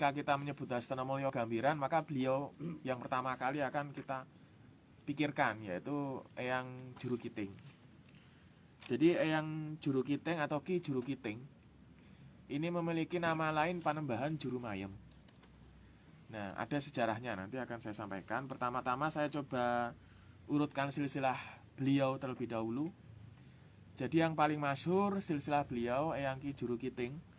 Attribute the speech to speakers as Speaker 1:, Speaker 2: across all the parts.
Speaker 1: ketika kita menyebut Hastionomulyo Gambiran, maka beliau yang pertama kali akan kita pikirkan, yaitu Eyang Juru Kiting. Jadi Eyang Juru Kiting atau Ki Juru Kiting ini memiliki nama lain Panembahan Juru Mayem. Nah, ada sejarahnya, nanti akan saya sampaikan. Pertama-tama saya coba urutkan silsilah beliau terlebih dahulu. Jadi yang paling masyhur silsilah beliau Eyang Ki Juru Kiting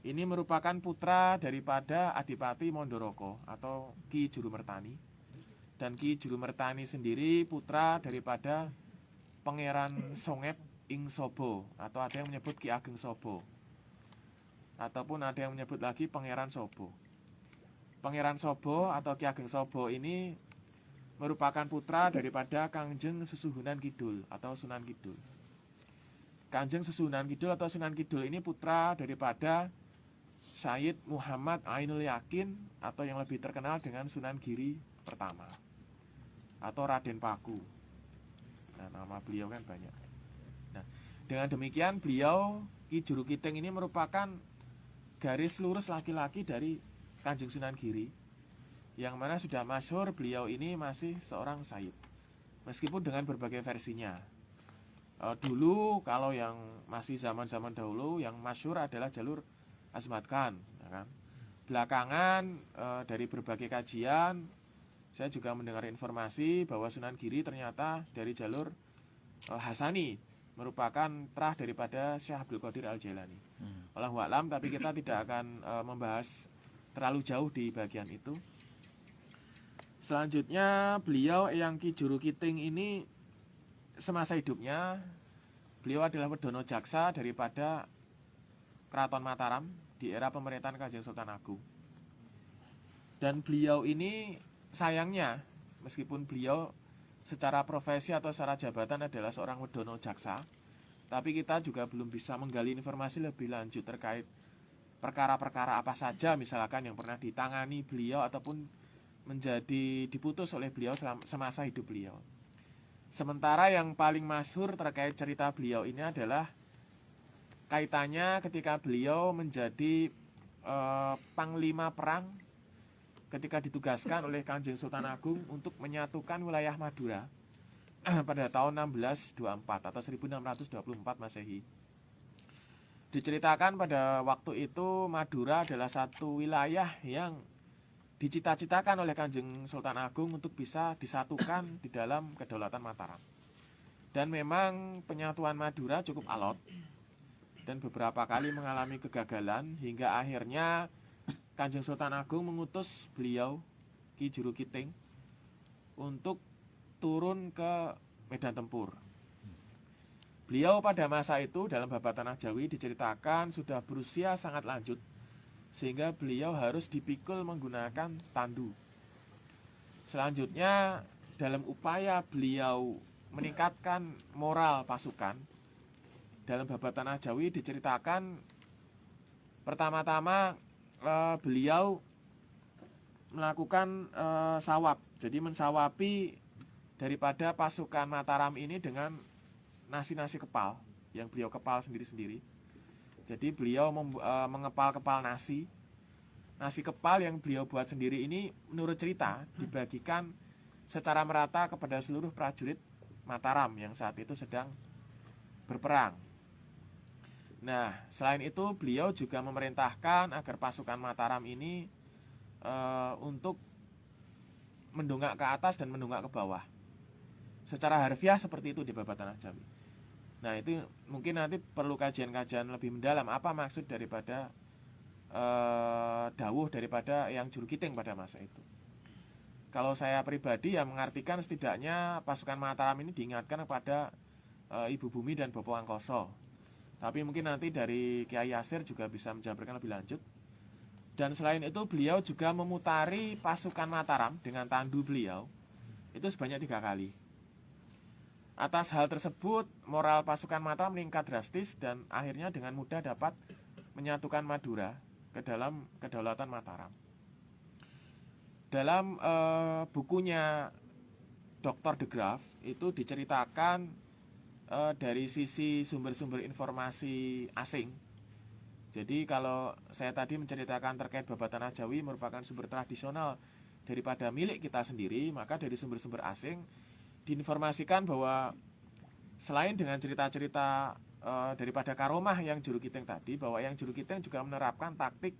Speaker 1: ini merupakan putra daripada Adipati Mondoroko atau Ki Juru Mertani. Dan Ki Juru Mertani sendiri putra daripada Pangeran Songep Ing Sobo, atau ada yang menyebut Ki Ageng Sobo, ataupun ada yang menyebut lagi Pangeran Sobo. Pangeran Sobo atau Ki Ageng Sobo ini merupakan putra daripada Kangjeng Susuhunan Kidul atau Sunan Kidul. Kanjeng Susuhunan Kidul atau Sunan Kidul ini putra daripada Sayyid Muhammad Ainul Yakin atau yang lebih terkenal dengan Sunan Giri pertama atau Raden Paku. Nah, nama beliau kan banyak. Nah, dengan demikian beliau Ki Juru Kiting ini merupakan garis lurus laki-laki dari Kanjeng Sunan Giri, yang mana sudah masyhur beliau ini masih seorang sayyid, meskipun dengan berbagai versinya. Dulu kalau yang masih zaman-zaman dahulu yang masyhur adalah jalur Azmat Khan, ya kan? Belakangan dari berbagai kajian saya juga mendengar informasi bahwa Sunan Giri ternyata dari jalur Hasani, merupakan terah daripada Syekh Abdul Qadir Al-Jailani. Wallahu a'lam, tapi kita tidak akan membahas terlalu jauh di bagian itu. Selanjutnya beliau Eyang Ki Juru Kiting ini semasa hidupnya beliau adalah Wedono Jaksa daripada Keraton Mataram di era pemerintahan Kanjeng Sultan Agung. Dan beliau ini sayangnya, meskipun beliau secara profesi atau secara jabatan adalah seorang Wedono Jaksa, tapi kita juga belum bisa menggali informasi lebih lanjut terkait perkara-perkara apa saja misalkan yang pernah ditangani beliau ataupun menjadi diputus oleh beliau semasa hidup beliau. Sementara yang paling masyhur terkait cerita beliau ini adalah kaitannya ketika beliau menjadi panglima perang ketika ditugaskan oleh Kanjeng Sultan Agung untuk menyatukan wilayah Madura pada tahun 1624 atau 1624 Masehi. Diceritakan pada waktu itu Madura adalah satu wilayah yang dicita-citakan oleh Kanjeng Sultan Agung untuk bisa disatukan di dalam kedaulatan Mataram. Dan memang penyatuan Madura cukup alot dan beberapa kali mengalami kegagalan hingga akhirnya Kanjeng Sultan Agung mengutus beliau Ki Juru Kiting untuk turun ke medan tempur. Beliau pada masa itu dalam Babat Tanah Jawi diceritakan sudah berusia sangat lanjut, sehingga beliau harus dipikul menggunakan tandu. Selanjutnya dalam upaya beliau meningkatkan moral pasukan, dalam Babat Tanah Jawi diceritakan pertama-tama beliau melakukan sawap, jadi mensawapi daripada pasukan Mataram ini dengan nasi-nasi kepal yang beliau kepal sendiri-sendiri. Jadi beliau mengepal-kepal nasi kepal yang beliau buat sendiri ini menurut cerita dibagikan secara merata kepada seluruh prajurit Mataram yang saat itu sedang berperang. Nah, selain itu beliau juga memerintahkan agar pasukan Mataram ini untuk mendongak ke atas dan mendongak ke bawah. Secara harfiah seperti itu di Babat Tanah Jawi. Nah, itu mungkin nanti perlu kajian-kajian lebih mendalam apa maksud daripada dawuh daripada Eyang Juru Kiting pada masa itu. Kalau saya pribadi ya mengartikan setidaknya pasukan Mataram ini diingatkan kepada Ibu Bumi dan Bopo Angkoso. Tapi mungkin nanti dari Kiai Yasir juga bisa menjabarkan lebih lanjut. Dan selain itu beliau juga memutari pasukan Mataram dengan tandu beliau itu sebanyak 3 kali. Atas hal tersebut moral pasukan Mataram meningkat drastis dan akhirnya dengan mudah dapat menyatukan Madura ke dalam kedaulatan Mataram. Dalam bukunya Dr. de Graaf itu diceritakan dari sisi sumber-sumber informasi asing Jadi kalau saya tadi menceritakan terkait babat tanah Jawi merupakan sumber tradisional daripada milik kita sendiri, maka dari sumber-sumber asing diinformasikan bahwa selain dengan cerita-cerita daripada Karomah yang Juru Kiting tadi, bahwa yang Juru Kiting juga menerapkan taktik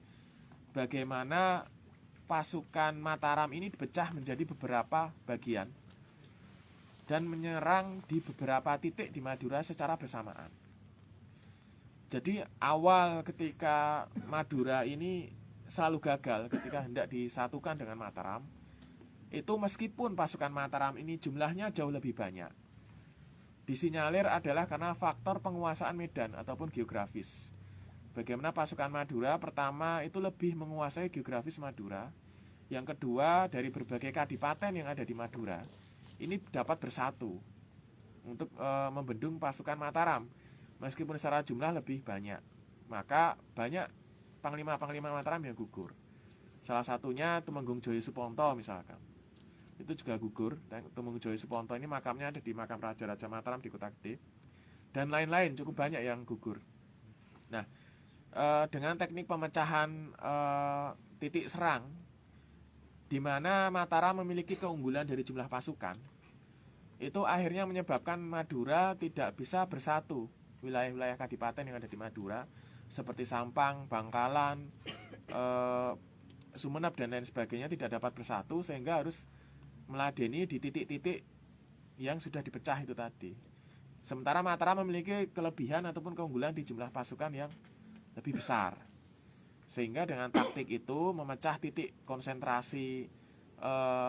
Speaker 1: bagaimana pasukan Mataram ini dipecah menjadi beberapa bagian dan menyerang di beberapa titik di Madura secara bersamaan. Jadi awal ketika Madura ini selalu gagal ketika hendak disatukan dengan Mataram, itu meskipun pasukan Mataram ini jumlahnya jauh lebih banyak, disinyalir adalah karena faktor penguasaan medan ataupun geografis. Bagaimana pasukan Madura pertama itu lebih menguasai geografis Madura, yang kedua dari berbagai kadipaten yang ada di Madura ini dapat bersatu untuk membendung pasukan Mataram. Meskipun secara jumlah lebih banyak, maka banyak panglima-panglima Mataram yang gugur. Salah satunya Tumenggung Joyo Suponto misalkan, itu juga gugur. Dan Tumenggung Joyo Suponto ini makamnya ada di makam Raja-Raja Mataram di Kota Gede. Dan lain-lain cukup banyak yang gugur. Nah, dengan teknik pemecahan titik serang, di mana Mataram memiliki keunggulan dari jumlah pasukan, itu akhirnya menyebabkan Madura tidak bisa bersatu. Wilayah-wilayah kadipaten yang ada di Madura seperti Sampang, Bangkalan, Sumenep dan lain sebagainya tidak dapat bersatu, sehingga harus meladeni di titik-titik yang sudah dipecah itu tadi. Sementara Mataram memiliki kelebihan ataupun keunggulan di jumlah pasukan yang lebih besar, sehingga dengan taktik itu memecah titik konsentrasi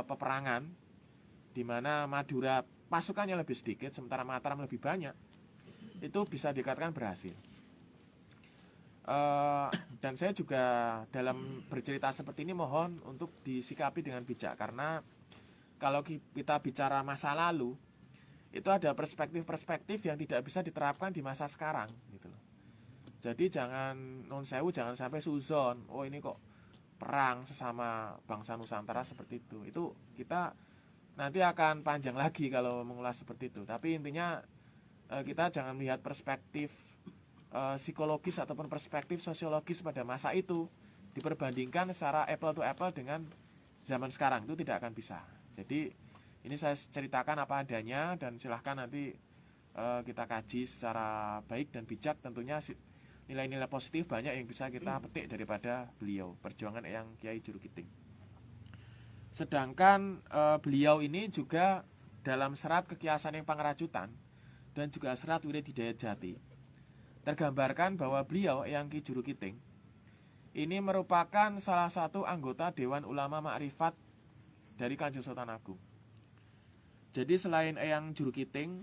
Speaker 1: peperangan, di mana Madura pasukannya lebih sedikit sementara Mataram lebih banyak, itu bisa dikatakan berhasil. Dan saya juga dalam bercerita seperti ini mohon untuk disikapi dengan bijak, karena kalau kita bicara masa lalu, itu ada perspektif-perspektif yang tidak bisa diterapkan di masa sekarang gitu loh. Jadi jangan non sewu, jangan sampai suzon, oh ini kok perang sesama bangsa Nusantara seperti itu. Itu kita nanti akan panjang lagi kalau mengulas seperti itu. Tapi intinya kita jangan melihat perspektif psikologis ataupun perspektif sosiologis pada masa itu diperbandingkan secara apple to apple dengan zaman sekarang, itu tidak akan bisa. Jadi ini saya ceritakan apa adanya, dan silahkan nanti kita kaji secara baik dan bijak. Tentunya nilai-nilai positif banyak yang bisa kita petik daripada beliau, perjuangan Eyang Kiai Juru Kiting. Sedangkan beliau ini juga dalam serat Kekiasan yang Pangerajutan dan juga serat Wirid Hidayat Jati tergambarkan bahwa beliau Eyang Ki Juru Kiting ini merupakan salah satu anggota Dewan Ulama Ma'rifat dari Kanjeng Sultan Agung. Jadi selain Eyang Juru Kiting,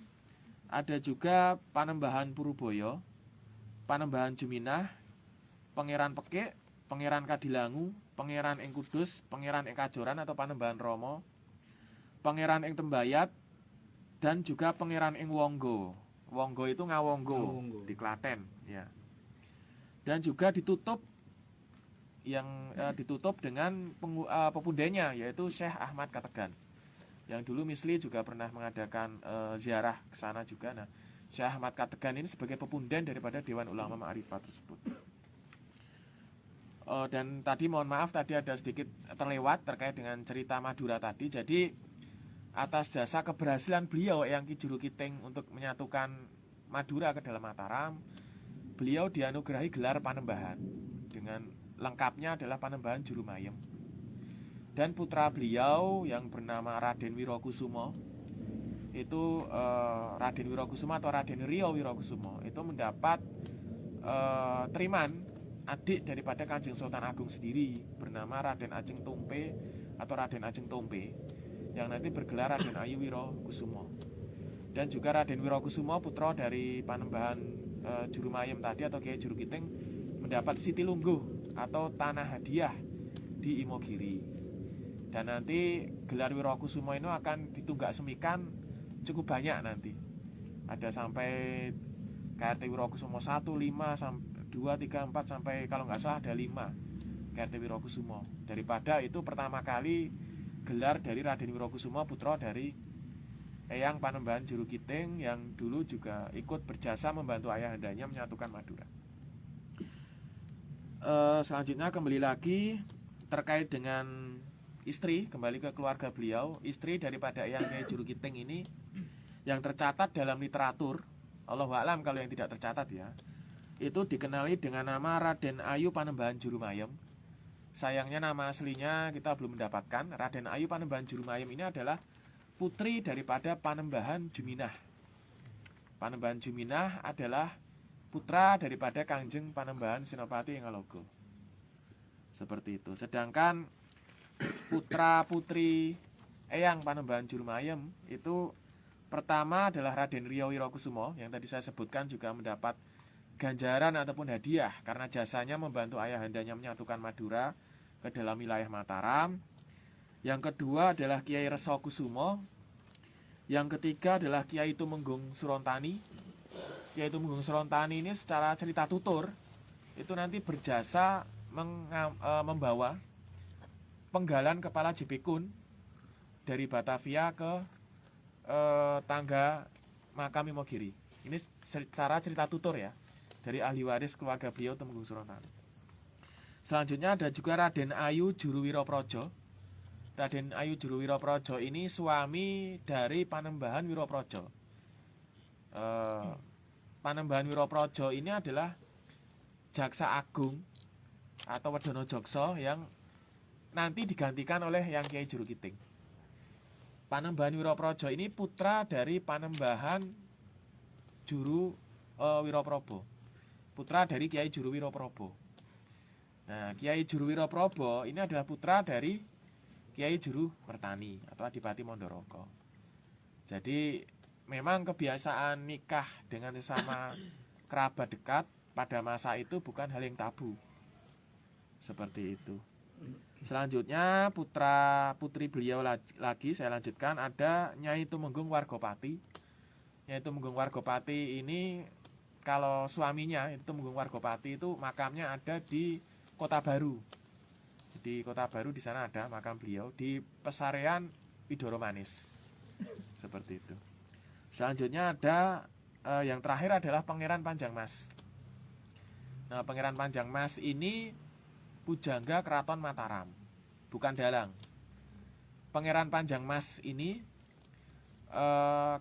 Speaker 1: ada juga Panembahan Puruboyo, Panembahan Juminah, Pangeran Pekik, Pangeran Kadilangu, Pangeran ing Kudus, Pangeran ing Kajoran atau Panembahan Romo, Pangeran ing Tembayat, dan juga Pangeran ing Wonggo. Wonggo itu Ngawonggo di Klaten, ya. Dan juga ditutup dengan pepundenya, yaitu Syekh Ahmad Kategan. Yang dulu Misli juga pernah mengadakan ziarah ke sana juga. Nah, Syekh Ahmad Kategan ini sebagai pepunden daripada Dewan Ulama Ma'rifat tersebut. Dan tadi mohon maaf tadi ada sedikit terlewat terkait dengan cerita Madura tadi. Jadi atas jasa keberhasilan beliau Eyang Ki Juru Kiting untuk menyatukan Madura ke dalam Mataram, beliau dianugerahi gelar Panembahan. Dengan lengkapnya adalah Panembahan Juru Mayem. Dan putra beliau yang bernama Raden Wirokusumo, itu Raden Wirokusumo atau Raden Rio Wirokusumo itu mendapat teriman adik daripada Kanjeng Sultan Agung sendiri, bernama Raden Ajeng Tumpe atau Raden Ajeng Tumpe, yang nanti bergelar Raden Ayu Wirokusumo. Dan juga Raden Wirokusumo, putra dari Panembahan Juru Mayem tadi atau Kiai Juru Kiting, mendapat Siti Lungguh atau tanah hadiah di Imogiri. Dan nanti gelar Wirokusumo ini akan ditunggak semikan cukup banyak nanti. Ada sampai KRT Wirokusumo 1, 5, 2, 3, 4 sampai kalau nggak salah ada 5 KRT Wirokusumo. Daripada itu pertama kali gelar dari Raden Wirokusumo, putra dari Eyang Panembahan Juru Kiting yang dulu juga ikut berjasa membantu ayahandanya menyatukan Madura. Selanjutnya kembali lagi terkait dengan istri, kembali ke keluarga beliau. Istri daripada Eyang Kyai Juru Kiting ini yang tercatat dalam literatur, Allahu a'lam kalau yang tidak tercatat ya, itu dikenali dengan nama Raden Ayu Panembahan Jurumayem. Sayangnya nama aslinya kita belum mendapatkan. Raden Ayu Panembahan Jurumayem ini adalah putri daripada Panembahan Juminah. Panembahan Juminah adalah putra daripada Kangjeng Panembahan Senopati Engalogo. Seperti itu. Sedangkan putra putri Eyang Panembahan Jurumayem itu pertama adalah Raden Rio Wirokusumo, yang tadi saya sebutkan juga mendapat ganjaran ataupun hadiah karena jasanya membantu ayahandanya menyatukan Madura ke dalam wilayah Mataram. Yang kedua adalah Kiai Reso Kusumo. Yang ketiga adalah Kiai Tumenggung Surontani. Kiai Tumenggung Surontani ini secara cerita tutur itu nanti berjasa membawa penggalan kepala Jepikun dari Batavia ke tangga makam Imogiri. Ini secara cerita tutur ya, dari ahli waris keluarga beliau Tumenggung Surontani. Selanjutnya ada juga Raden Ayu Juru Wiroprojo. Raden Ayu Juru Wiroprojo ini suami dari Panembahan Wiroprojo. Panembahan Wiroprojo ini adalah jaksa agung atau Wedono Jogso yang nanti digantikan oleh Yang Kyai Juru Kiting. Panembahan Wiroprojo ini putra dari Panembahan Juru Wiroprobo, putra dari Kiai Juru Wiroprobo. Nah, Kiai Juru Wiroprobo ini adalah putra dari Kiai Juru Mertani atau Adipati Mondoroko. Jadi memang kebiasaan nikah dengan sesama kerabat dekat pada masa itu bukan hal yang tabu. Seperti itu. Selanjutnya putra putri beliau lagi saya lanjutkan, ada Nyai Tumenggung Wargopati. Nyai Tumenggung Wargopati ini kalau suaminya itu Tumenggung Wargopati itu makamnya ada di Kota Baru. Di Kota Baru di sana ada makam beliau di Pesarean Widoro Manis. Seperti itu. Selanjutnya ada yang terakhir adalah Pangeran Panjang Mas. Nah, Pangeran Panjang Mas ini pujangga Keraton Mataram, bukan dalang. Pangeran Panjang Mas ini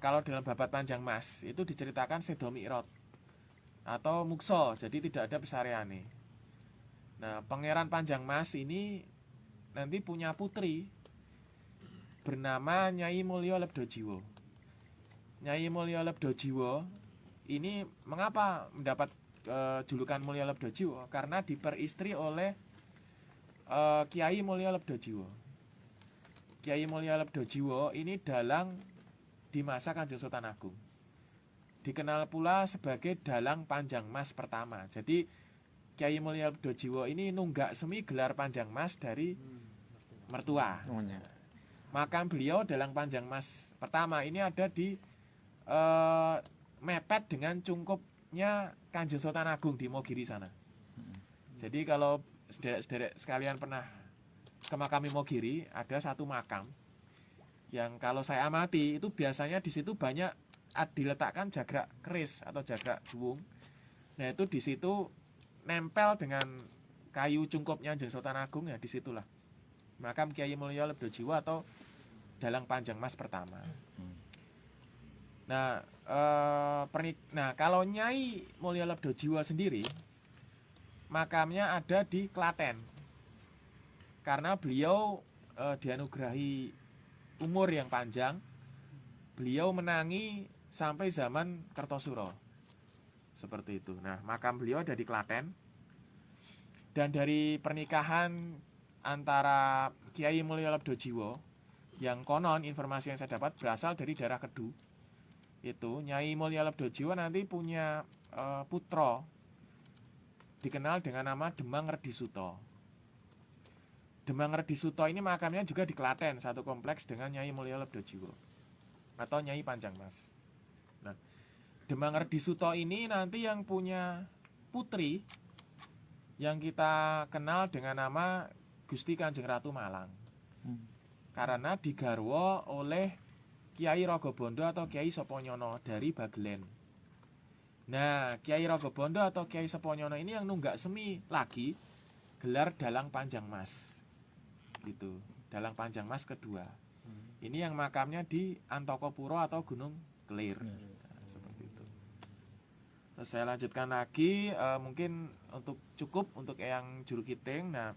Speaker 1: kalau dalam babat Panjang Mas itu diceritakan Sedo Mi'rot atau Mukso, jadi tidak ada pesareane. Nah, Pangeran Panjang Mas ini nanti punya putri bernama Nyai Mulyo Lebdojiwo. Nyai Mulyo Lebdojiwo ini mengapa mendapat julukan Mulyo Lebdojiwo? Karena diperistri oleh Kiai Mulyo Lebdojiwo. Kiai Mulyo Lebdojiwo ini dalang di masa Kanjeng Sultan Agung. Dikenal pula sebagai dalang Panjang Mas pertama. Jadi Kiai Mulyo Lebdojiwo ini nunggak semi gelar Panjang Mas dari mertua. Makam beliau dalang Panjang Mas pertama ini ada di mepet dengan cungkupnya Kanjeng Sultan Agung di Imogiri sana. Jadi kalau sederek sekalian pernah ke makam Imogiri, ada satu makam yang kalau saya amati itu biasanya di situ banyak diletakkan jagrak keris atau jagrak juwung. Nah, itu di situ nempel dengan kayu cungkupnya Kanjeng Sultan Agung, ya disitulah makam Kiai Mulyo Lebdojiwo atau dalang Panjang Mas pertama. Nah, kalau Nyai Mulyo Lebdojiwo sendiri makamnya ada di Klaten. Karena beliau dianugerahi umur yang panjang, beliau menangi sampai zaman Kertosuro. Seperti itu. Nah, makam beliau ada di Klaten. Dan dari pernikahan antara Kiai Mulyo Lebdojiwo, yang konon informasi yang saya dapat berasal dari daerah Kedu, itu Nyai Mulyo Lebdojiwo nanti punya putra dikenal dengan nama Demang Redisuto. Demang Redisuto ini makamnya juga di Klaten, satu kompleks dengan Nyai Mulyo Lebdojiwo atau Nyai Panjang Mas. Nah, Demang Redisuto ini nanti yang punya putri yang kita kenal dengan nama Gusti Kanjeng Ratu Malang. Karena digarwa oleh Kiai Rogobondo atau Kiai Soponyono dari Bagelen. Nah, Kiai Rogobondo atau Kiai Seponyono ini yang nunggak semi lagi gelar Dalang Panjang Mas. Gitu. Dalang Panjang Mas kedua. Ini yang makamnya di Antokopuro atau Gunung Kelir. Nah, seperti itu. Terus saya lanjutkan lagi, mungkin cukup untuk yang Juru Kiting. Nah,